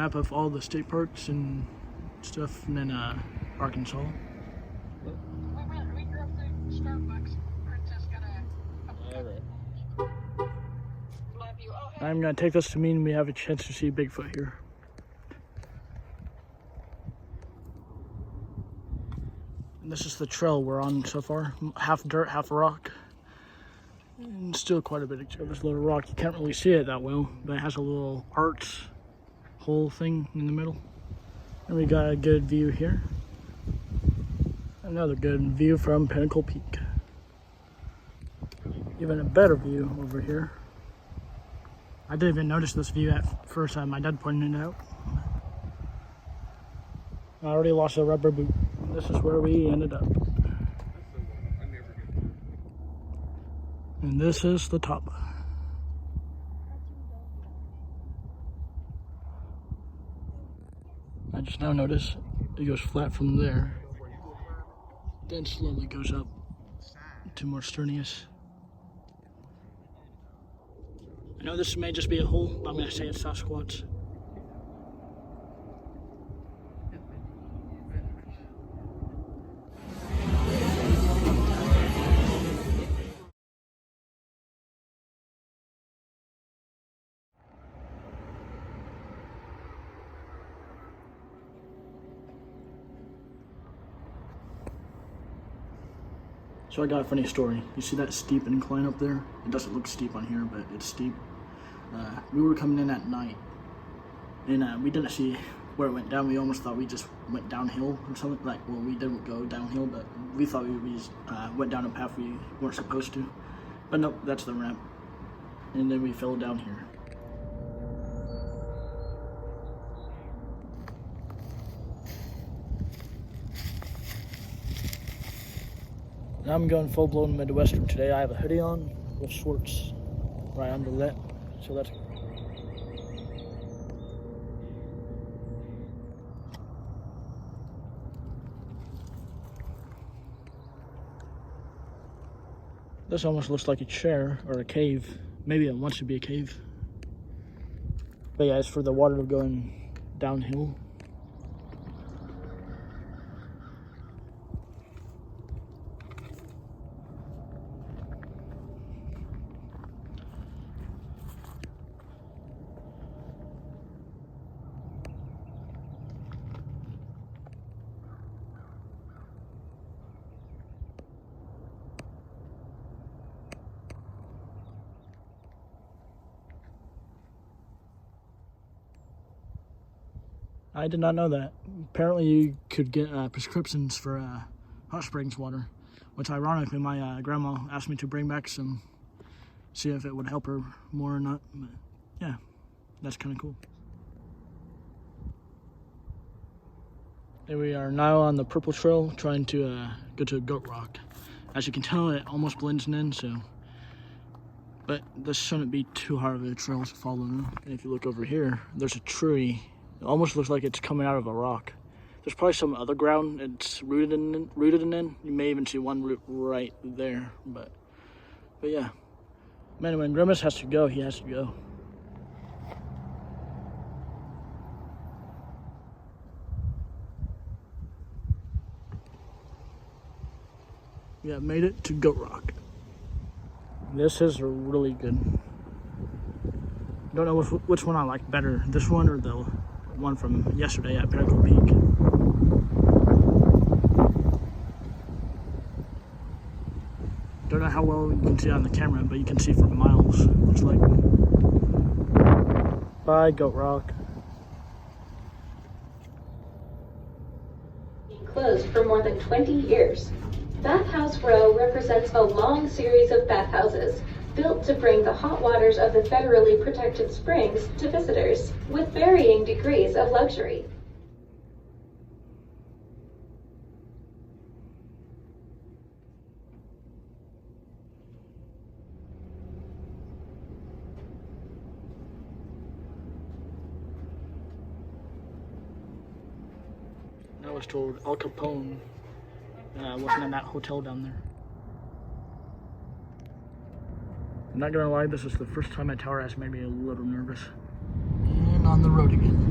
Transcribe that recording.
map of all the state parks and stuff in Arkansas. We drove through Starbucks. Princess got a Alright. love you. Oh, hey. I'm gonna take this to mean we have a chance to see Bigfoot here. And this is the trail we're on so far. Half dirt, half rock. And still quite a bit of this little rock. You can't really see it that well, but it has a little arch hole thing in the middle. And we got a good view here. Another good view from Pinnacle Peak. Even a better view over here. I didn't even notice this view at first. My dad pointed it out. I already lost a rubber boot. This is where we ended up. And this is the top. I just now noticed it goes flat from there, then slowly goes up to more strenuous. I know this may just be a hole, but I'm going to say it's Sasquatch. So I got a funny story. You see that steep incline up there? It doesn't look steep on here, but it's steep. We were coming in at night, and we didn't see where it went down. We almost thought we just went downhill or something. Like, well, we didn't go downhill, but we thought we went down a path we weren't supposed to. But nope, that's the ramp. And then we fell down here. Now I'm going full-blown Midwestern today. I have a hoodie on with shorts right under that, so that's this almost looks like a chair or a cave. Maybe it wants to be a cave. But yeah, it's for the water going downhill. I did not know that. Apparently you could get prescriptions for hot springs water, which ironically my grandma asked me to bring back some, see if it would help her more or not. But yeah, that's kind of cool. And we are now on the purple trail trying to go to Goat Rock. As you can tell, it almost blends in, so. But this shouldn't be too hard of a trail to follow. And if you look over here, there's a tree. It almost looks like it's coming out of a rock. There's probably some other ground it's rooted in. You may even see one root right there. But yeah. Man, when Grimace has to go, he has to go. We have made it to Goat Rock. This is really good. Don't know which one I like better, this one or the one from yesterday at Pinnacle Peak. Don't know how well you can see on the camera, but you can see for miles. It's like, bye Goat Rock. Closed for more than 20 years. Bathhouse Row represents a long series of bathhouses built to bring the hot waters of the federally protected springs to visitors with varying degrees of luxury. I was told Al Capone wasn't in that hotel down there. I'm not gonna lie, this is the first time a tower has made me a little nervous. And on the road again.